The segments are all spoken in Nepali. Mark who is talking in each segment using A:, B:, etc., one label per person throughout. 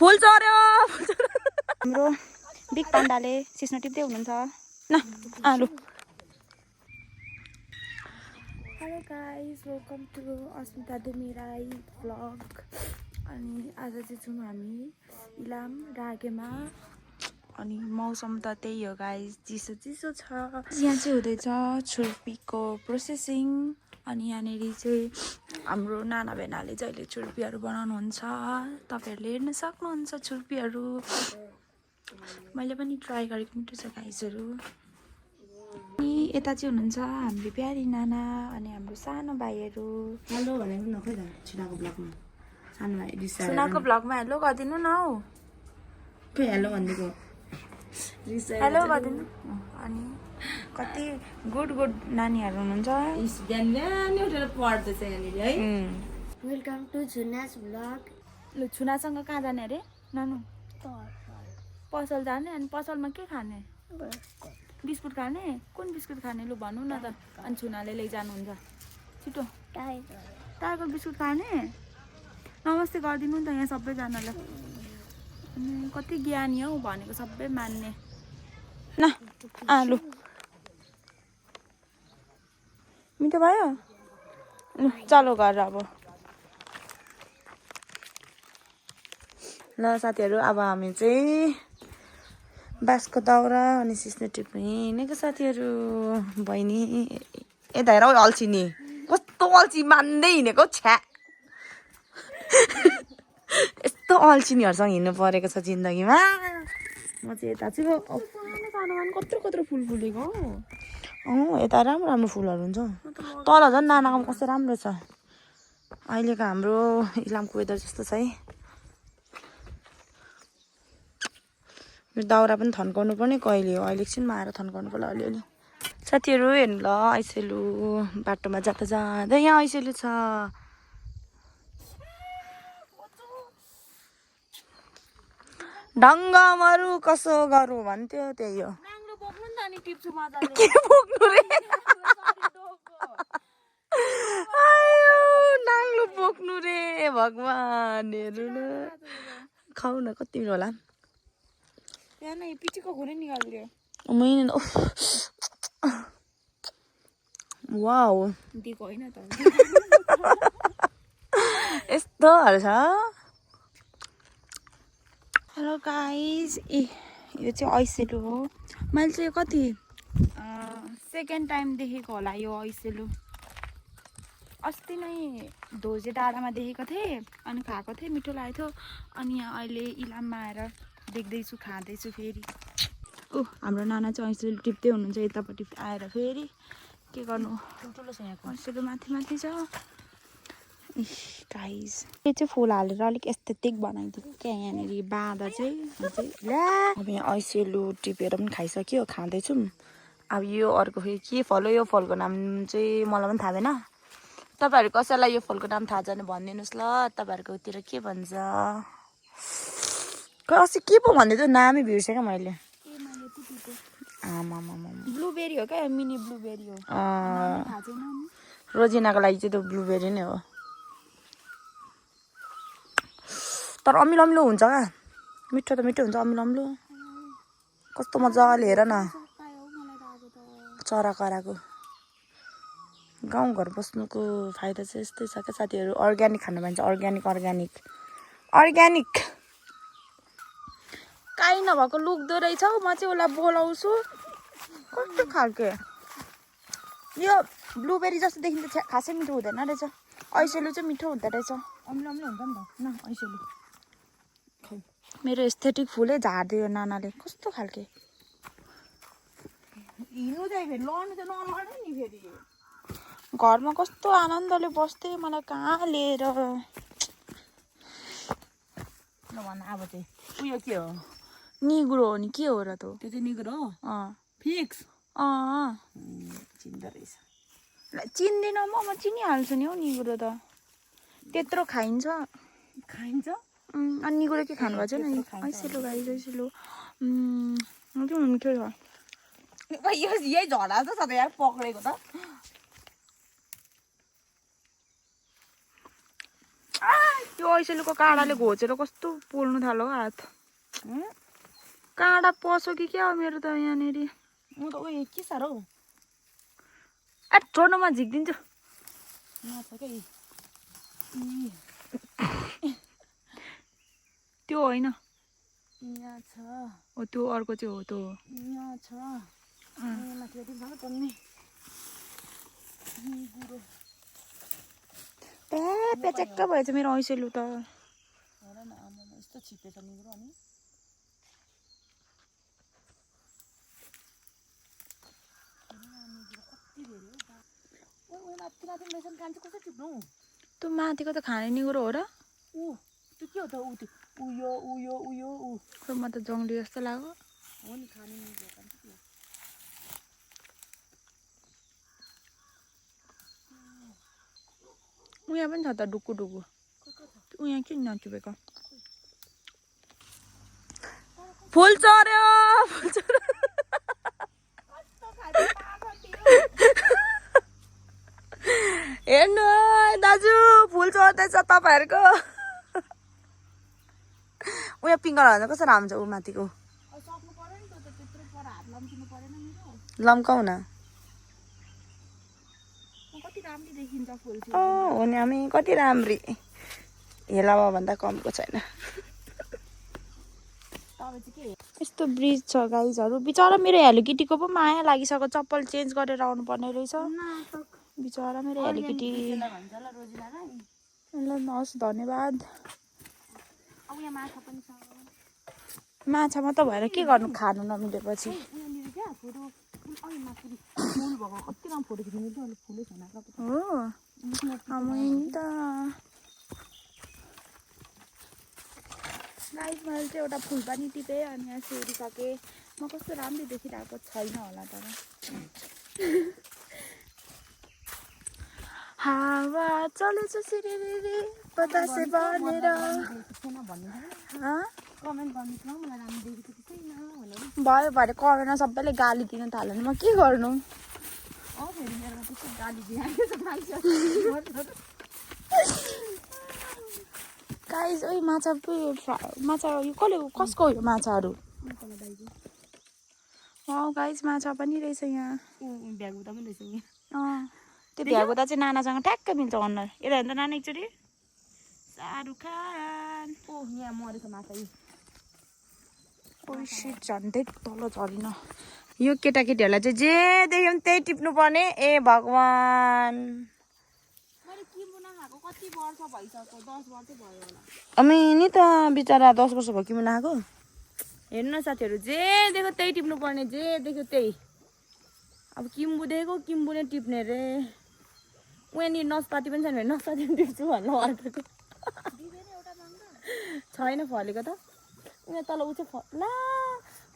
A: फुल चर्यो हाम्रो बिग पान्डाले सिस्नो टिप्दै हुनुहुन्छ न आलु hello guys welcome to Asmita Dumirai vlog अनि आज चाहिँ छौँ हामी इलाम रागेमा अनि मौसम त त्यही हो गाइस चिसो चिसो छ यहाँ चाहिँ हुँदैछ छुर्पीको प्रोसेसिङ अनि यहाँनेरि चाहिँ हाम्रो नाना बेनाले चाहिँ अहिले छुर्पीहरू बनाउनुहुन्छ तपाईहरुले हेर्न सक्नुहुन्छ छुर्पीहरू मैले पनि ट्राई गरेको मिठो छ गाइसहरू अनि यता चाहिँ हुनुहुन्छ हाम्रो प्यारी नाना अनि हाम्रो सानो भाइहरू
B: हेलो भनेको न खै त छिनाको ब्लगमा सानो भाइ रिसाएर
A: सुनाको ब्लगमा हेलो गरिदिनु न हौ
B: खै हेलो भन्दिको
A: हेलो गरिदिनु अनि कति गुड नानीहरू हुनुहुन्छ
B: बिहान बिहान उठेर पढ्दैछ यहाँनिर है
C: वेलकम टु छुनास भ्लग
A: लु छुनासँग कहाँ जाने अरे नानु पसल जाने अनि पसलमा के खाने बिस्कुट खाने कुन बिस्कुट खाने लु भन्नु न त अनि छुनाले लैजानुहुन्छ छिटो टाइगर बिस्कुट खाने नमस्ते गरिदिनु नि त यहाँ सबैजनालाई अनि कति ज्ञानी हौ भनेको सबै मान्ने न आलु मिठो भयो ल चलो घर अब ल साथीहरू अब हामी चाहिँ बाँसको दाउरा अनि सिस्नो टिप्ने हिँडेको साथीहरू बहिनी यता हेर अल्छी नि कस्तो अल्छी मान्दै हिँडेको छ्या यस्तो अल्छिनीहरूसँग हिँड्नु परेको छ जिन्दगीमा म चाहिँ यता चाहिँ कत्रो कत्रो फुल फुलेको यता राम्रो राम्रो फुलहरू हुन्छ तल झन् नानाकोमा कस्तो राम्रो छ अहिलेको हाम्रो इलामको वेदर जस्तो छ है दाउरा पनि थन्काउनु पर्ने कहिले हो अहिले एकछिनमा आएर थन्काउनु पर्ला अलिअलि साथीहरू हेर्नु ल ऐसेलु बाटोमा जाँदा जाँदा यहाँ ऐसेलु छ ढङ्ग मरु कसो गरौँ भन्थ्यो त्यही हो के बोक्नु रे नाङ्लो बोक्नु रे भगवान हेर्नु न खाऊ न कति मिठो होला पिटीको घुरै निकालिदियो मैले वाउ दिएको होइन त यस्तोहरू छ हेलो गाइस ए यो चाहिँ ऐसेलु हो मैले चाहिँ कति सेकेन्ड टाइम देखेको होला यो ऐसेलु अस्ति नै धोजे डाँडामा देखेको थिएँ अनि खाएको थिएँ मिठो लागेको थियो अनि यहाँ अहिले इलाममा आएर देख्दैछु खाँदैछु फेरि हाम्रो नाना चाहिँ ऐसेलु टिप्दै हुनुहुन्छ यतापट्टि आएर फेरि के गर्नु ठुल्ठुलो छ यहाँको ऐसेलु माथि माथि छ गाइस यो चाहिँ फुल हालेर अलिक एस्थेटिक बनाइदियो क्या यहाँनिर बाँधा चाहिँ अब यहाँ ऐसेलु टिपेर पनि खाइसक्यो खाँदैछौँ अब यो अर्को फेरि के फल हो यो फलको नाम चाहिँ मलाई पनि थाहा भएन तपाईँहरू कसैलाई यो फलको नाम थाहा छ भने भनिदिनुहोस् ल तपाईँहरूकोतिर के भन्छ अस्ति के पो भन्दै थियो नामै बिर्सेँ क्या मैले ब्लुबेरी हो क्या मिनी ब्लुबेरी हो रोजिनाको लागि चाहिँ त्यो ब्लुबेरी नै हो तर अमिलो अमिलो हुन्छ क्या मिठो त मिठो हुन्छ अमिलो अमिलो कस्तो मजाले हेर न चरा कराको गाउँघर बस्नुको फाइदा चाहिँ यस्तै छ क्या साथीहरू अर्ग्यानिक खानु भन्छ अर्ग्यानिक काहीँ नभएको लुक्दो रहेछ हौ म चाहिँ उसलाई बोलाउँछु कस्तो खालके यो ब्लुबेरी जस्तो देखिन्छ खासै मिठो हुँदैन रहेछ ऐसेलु चाहिँ मिठो हुँदो रहेछ अमिलो अमिलो हुन्छ नि त न ऐसेलु मेरो एस्थेटिक फुलै झारिदियो नानाले कस्तो खालके हिँड्नु चाहिँ फेरि लड्नु चाहिँ नलड्नु नि फेरि घरमा कस्तो आनन्दले बस्थे मलाई कहाँ लिएर
B: भन अब चाहिँ उयो के हो
A: निग्रो हो नि के हो र त
B: त्यो चाहिँ निग्रो हो फिक्स चिन्दो रहेछ
A: चिन्दिनँ म चिनिहाल्छु नि हौ निग्रो त त्यत्रो खाइन्छ अनि निग्रो के खानु भएको छैन ऐसेलु गाइस ऐसेलु मिठो छ
B: यही झडा जस्तो छ त यहाँ पक्रेको त
A: त्यो ऐसेलुको काँडाले घोचेर कस्तो पोल्नु थाल्यो हात काँडा पस्यो कि क्या हो मेरो त यहाँनिर
B: म त उयो के साह्रो
A: ए छोड्नुमा झिक्दिन्छु
B: यहाँ छ क्या
A: त्यो होइन
B: यहाँ छ
A: हो त्यो अर्को चाहिँ हो त्यो
B: यहाँ छ माथि कति छ टन्ने
A: प्याचेक्क भएछ मेरो ऐसेलु त
B: हेर न आमा यस्तो छिपेछ निगुरो अनि कति धेरै हो माथि माथि मेसन कान्छ कसरी टिप्नु
A: त्यो माथिको त खाने निगुरो हो र
B: ऊ त्यो के हो त ऊ त्यो उयो
A: खोइ म त जङ्गली जस्तो लाग्यो
B: हो नि खाने निगुरो कान्छ त्यो
A: उहाँ पनि छ त डुकु डुकु उहाँ किन नचुपेको फुल चर्यो हेर्नु दाजु फुल चढ्दैछ तपाईँहरूको उयो पिङ्क भन्छ कस्तो राम्रो छ ऊ माथिको लम्काउ न हो नि हामी कति राम्री हेलावा भन्दा कमको छैन यस्तो ब्रिज छ गाइजहरू बिचरा मेरो हेलो किटीको पो माया लागिसक्यो चप्पल चेन्ज गरेर आउनु पर्ने रहेछ बिचरा मेरो हेलो किटी ल हस् धन्यवाद माछा मात्र भएर के गर्नु खानु नमिलेपछि गाइस मैले चाहिँ एउटा फुल पनि टिपेँ अनि यहाँ सोधिसकेँ म कस्तो राम्रो देखिरहेको छैन होला तर हावा चलेछ सिरिरी बतासे बनेर भयो भरे कमेन्टमा सबैले गाली दिन थाल्यो भने म के गर्नु गाइस ओइ माछा माछा यो कसको हो यो माछाहरू गाइस माछा पनि रहेछ यहाँ त्यो भ्यागुदा चाहिँ नानासँग ठ्याक्क मिल्छ अनुहार यता हेर्नु त नाना एकचोटि शाहरुख खान
B: यहाँ मरेको माछा
A: झन्डै तल झरिन यो केटाकेटीहरूलाई चाहिँ जे देख्यो त्यही टिप्नु पर्ने ए भगवान अनि नि त बिचरा 10 वर्ष भयो किमुना आएको हेर्नु न साथीहरू जे देख्यो त्यही टिप्नु पर्ने जे देख्यो त्यही अब किम्बु देखेको किम्बु नै टिप्ने रे उहाँनिर नस्पाती पनि छैन भने नस्पाती पनि टिप्छु भन्नु अर्को छैन फलेको त उहाँ तल उ चाहिँ ला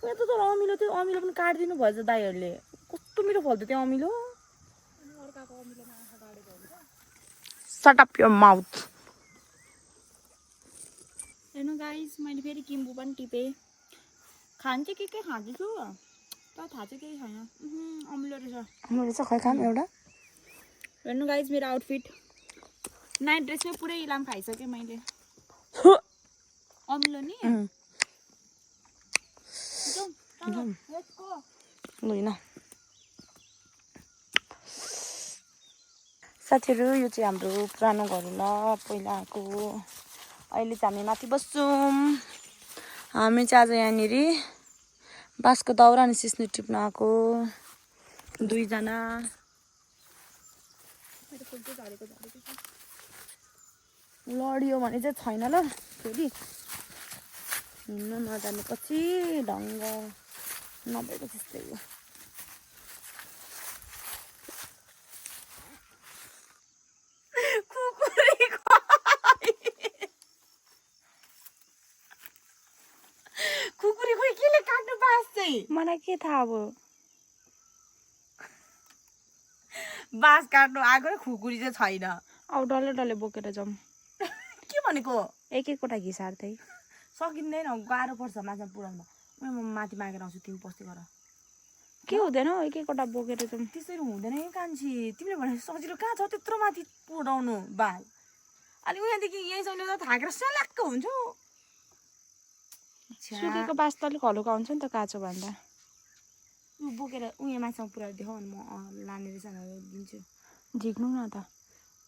A: उहाँ त तर अमिलो त्यो अमिलो पनि काटिदिनु भएछ दाइहरूले कस्तो मिठो फल्थ्यो त्यो अमिलो Shut up your mouth. हेर्नु गाइस मैले फेरि किम्बु पनि टिपेँ खान्छ के खाँदैछु तर थाहा चाहिँ केही छैन अमिलो रहेछ खै खाम एउटा हेर्नु गाइस मेरो आउटफिट नाइट ड्रेसमै पुरै इलाम खाइसकेँ मैले अमिलो नि लुइन साथीहरू यो चाहिँ हाम्रो पुरानो घर होला पहिलाको अहिले चाहिँ हामी माथि बस्छौँ हामी चाहिँ आज यहाँनिर बाँसको दाउरा अनि सिस्नु टिप्न आएको 2 जना लडियो भने चाहिँ छैन ल फेरि हिँड्नु नजानेपछि ढङ्ग नभएको जस्तै हो खुकुरी खोइ केले काट्नु बाँस चाहिँ मलाई के थाहा अब बाँस काट्नु आएको खुकुरी चाहिँ छैन अब डल्लै डल्लै बोकेर जाउँ के भनेको एक एकवटा घिसार्दै
B: सकिँदैन गाह्रो पर्छ माछा पुऱ्याउन म माथि मागेर आउँछु तिमी पस्दै गर
A: के हुँदैन हौ एक एकवटा बोकेर जाउँ
B: त्यसरी हुँदैन है कान्छी तिमीले भने सजिलो कहाँ छ त्यत्रो माथि पुऱ्याउनु बाल अनि उहाँदेखि यहीँसम्म ल्याउँदा थाकेर सल्याक्क हुन्छु।
A: सुकेको बाँस त अलिक हलुका हुन्छ नि त काँचो भन्दा।
B: ऊ बोकेर उयो माछामा पुऱ्याएर देखाउ अनि म लाने रहेछ भनेर दिन्छु।
A: झिक्नु न त।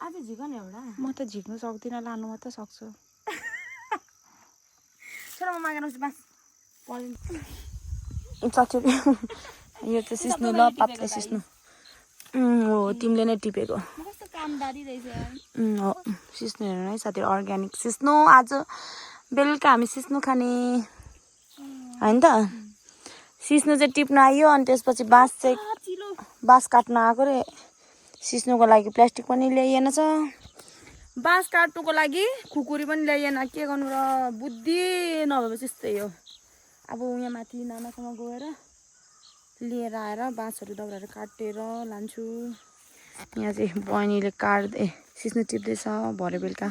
B: आज झिकन एउटा
A: म त झिक्नु सक्दिनँ, लानु मात्र सक्छु।
B: छोरा म मागेर आउँछु बाँस पर्दैन।
A: साँच्चै यो चाहिँ सिस्नु ल, पातले सिस्नु। हो तिमीले नै टिपेको।
B: कस्तो कामदारी रहेछ।
A: हो सिस्नु हेर्नु है साथीहरू, अर्ग्यानिक सिस्नु। आज बेलुका हामी सिस्नु खाने होइन त। सिस्नु चाहिँ टिप्न आयो अनि त्यसपछि बाँस काट्न आएको रे। सिस्नुको लागि प्लास्टिक पनि ल्याइएन छ, बाँस काट्नुको लागि खुकुरी पनि ल्याइएन। के गर्नु र, बुद्धि नभएपछि यस्तै हो। अब यहाँ माथि नानासँग गएर लिएर आएर बाँसहरू दाउराहरू काटेर लान्छु। यहाँ चाहिँ बहिनीले काट्दै सिस्नु टिप्दैछ भरे बेलुका।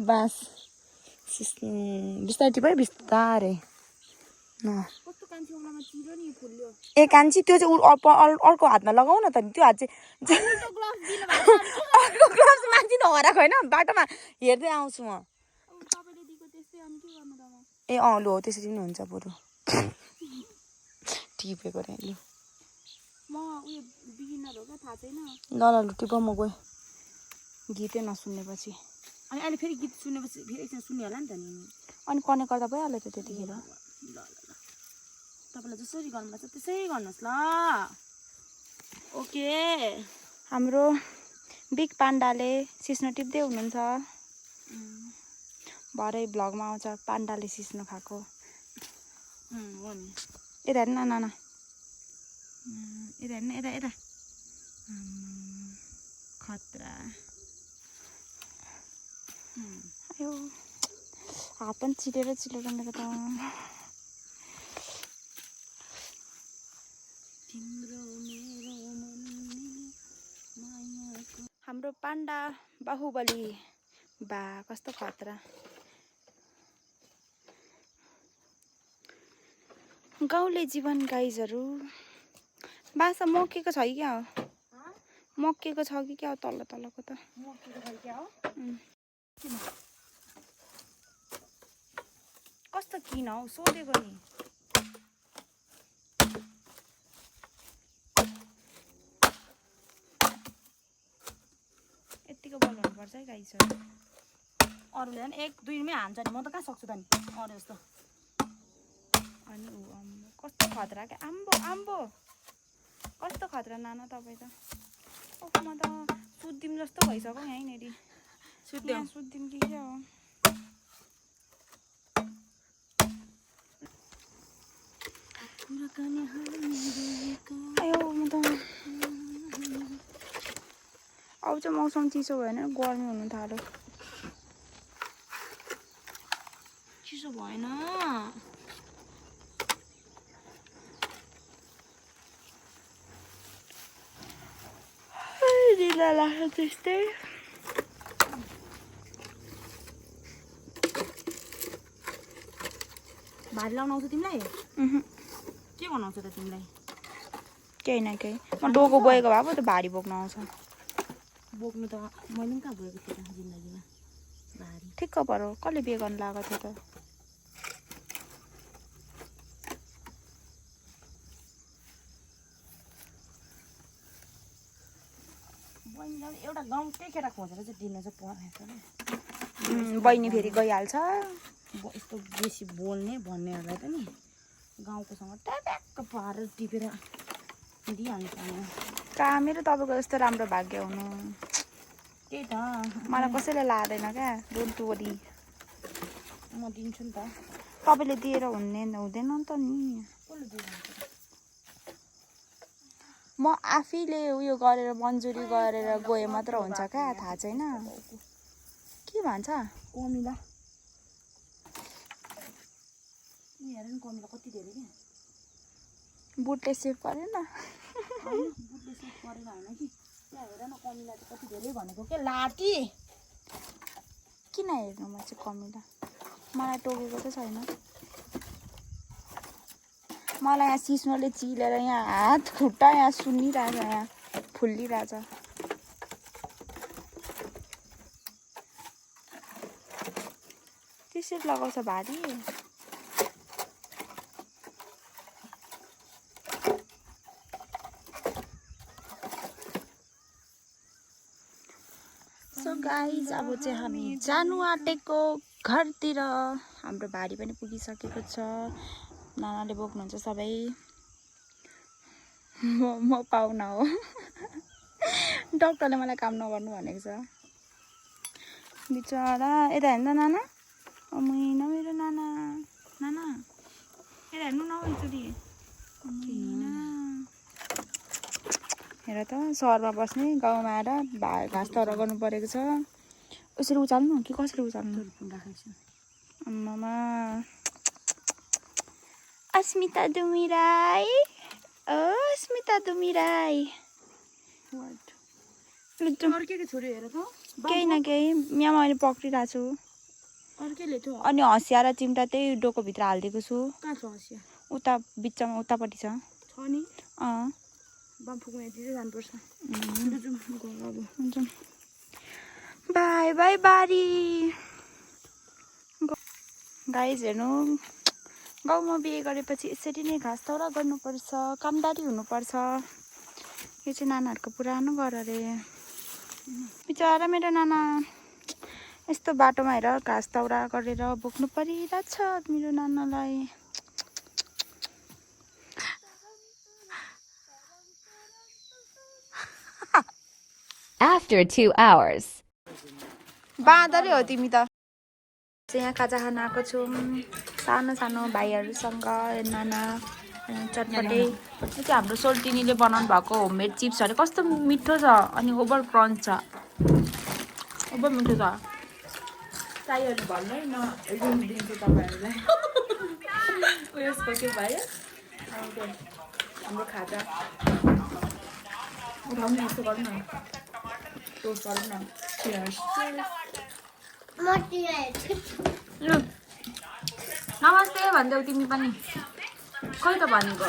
A: बाँस सिस्नु बिस्तारै टिप है, बिस्तारै। ए कान्छी त्यो चाहिँ अर्को हातमा लगाऊ न त। त्यो हात चाहिँ अर्को ग्लोभ्स मान्छे नहराएको होइन, बाटोमा हेर्दै आउँछु म। ए अँ लु, हो त्यसरी पनि हुन्छ बरु। टिपेको रे लु। ल ल लु टिप, म गएँ। गीतै नसुन्नेपछि।
B: अनि अहिले फेरि गीत सुनेपछि फेरि एकछिन सुन्ने होला नि त नि।
A: अनि कनेक्ट गर्दा भइहाल्यो त त्यतिखेर।
B: ल तपाईँलाई जसरी गर्नुपर्छ त्यसै गर्नुहोस् ल। ओके।
A: हाम्रो बिग पाण्डाले सिस्नु टिप्दै हुनुहुन्छ। भरे भ्लगमा आउँछ पाण्डाले सिस्नु खाएको।
B: हो नि।
A: यता हेर्नु न नाना, यता हेर्नु, यता यता। खतरा आयो, हात पनि चिलेर मेरो त। हाम्रो पाण्डा बाहुबली बा कस्तो खतरा। गाउँले जीवन गाइजहरू। बासा मक्केको छ कि क्या हो? मक्केको छ कि क्या हो तल्लो तल्लोको त? कस्तो किन हौ सोधेको नि। यतिको बल हुनुपर्छ है गाइजहरू।
B: अरूले झन् 1-2 दिनमै हान्छ नि, म त कहाँ सक्छु त नि अरू जस्तो।
A: अनि ऊ आम्बो कस्तो खतरा क्या। आम्बो आम्बो कस्तो खतरा नाना तपाईँ त। ओह म त सुत्दिउँ जस्तो भइसक्यो यहीँनिर। सुत्दिउँ कि क्या हो। आयो म त। अब चाहिँ मौसम चिसो भएन, गर्मी हुनु थाल्यो।
B: चिसो भएन।
A: ढिला लाग्छ त्यस्तै।
B: भारी लाउनु आउँछ तिमीलाई? के गर्नु आउँछ त तिमीलाई?
A: केही न केही। म डोको बोकेको भए पो त भारी बोक्न आउँछ।
B: बोक्नु त मैले पनि कहाँ बोकेको थिएँ त जिन्दगीमा भारी।
A: ठिक्क पऱ्यो, कसले बिहे गर्नु लागेको थियो त?
B: बहिनीलाई एउटा गाउँकै केटा खोजेर चाहिँ दिन चाहिँ परेको नि।
A: बहिनी फेरि गइहाल्छ।
B: यस्तो बेसी बोल्ने भन्नेहरूलाई त नि गाउँकोसँग ट्याप्याक्क पारेर टिपेर दिइहाल्छ।
A: कहाँ मेरो तपाईँको जस्तो राम्रो भाग्य हुनु।
B: त्यही त
A: मलाई कसैले लाँदैन क्या डोन्ट वरी।
B: म दिन्छु नि त।
A: तपाईँले दिएर हुँदैन त नि। म आफैले उयो गरेर मन्जुरी गरेर गए मात्र हुन्छ क्या, थाहा छैन के भन्छ।
B: कमिला हेर नि, कमिला कति धेरै क्या।
A: बुटले सेभ गरेन।
B: बुटले सेभ गरेर होइन कि त्यहाँ हेर न, कमिला चाहिँ कति धेरै भनेको के लाटी।
A: किन हेर्नु म चाहिँ कमिला, मलाई टोकेको त छैन। मलाई यहाँ सिस्नोले चिलेर यहाँ हात खुट्टा यहाँ सुन्निरहेछ, यहाँ फुल्लिरहेछ। त्यसरी लगाउँछ भारी सो गाइज अब चाहिँ हामी जानु आँटेको घरतिर हाम्रो भारी पनि पुगिसकेको छ नानाले बोक्नुहुन्छ सबै म पाहुना हो डक्टरले मलाई काम नगर्नु भनेको छ बिचरा यता हेर्नु त नाना मैना मेरो नाना नाना यता हेर्नु न एकचोटि हेर त सहरमा बस्ने गाउँमा आएर घाँस तर गर्नु परेको छ यसरी उचाल्नु कि कसरी उचाल्नु आम्मामा अस्मिता दुमिराई ओ अस्मिता दुमिराई
B: अर्कै छोरी हेर त
A: केही न केही यहाँ मैले पक्रिरहेको छु
B: अर्कैले थियो
A: अनि हँसिया र चिम्टा त्यही डोकोभित्र हालिदिएको छु
B: कहाँ छ हँसिया
A: उता बिचमा उतापट्टि छ
B: नि
A: अँ
B: बम फुक्नु यतिकै जानुपर्छ
A: हुन्छ बाई बाई बारी गाइज हेर्नु गाउँमा बिहे गरेपछि यसरी नै घाँस तौरा गर्नुपर्छ कामदारी हुनुपर्छ यो चाहिँ नानाहरूको पुरानो घर अरे बिचरा मेरो नाना यस्तो बाटोमा हेर घाँस तौरा गरेर बोक्नु परिरहेछ मेरो नानालाई
D: After 2 hours.
A: बाँदरै हो तिमी त यहाँ खाजा खान आएको छौँ सानो सानो भाइहरूसँग नाना चटपटे यो चाहिँ हाम्रो सोल्टिनीले बनाउनु भएको होममेड चिप्स अरे कस्तो मिठो छ अनि ओभर क्रन्च छ ओभर मिठो छ चाहियो भने भन्नु है न रुम दिन्छु तपाईँहरूलाई उयसको के भयो हाम्रो खाजा उठाउनु यस्तो गर्नु न टोस्ट गरौँ न लु नमस्ते भनिदेऊ तिमी पनि खै त भनेको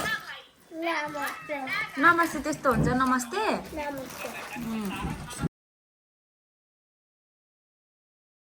A: नमस्ते त्यस्तो हुन्छ नमस्ते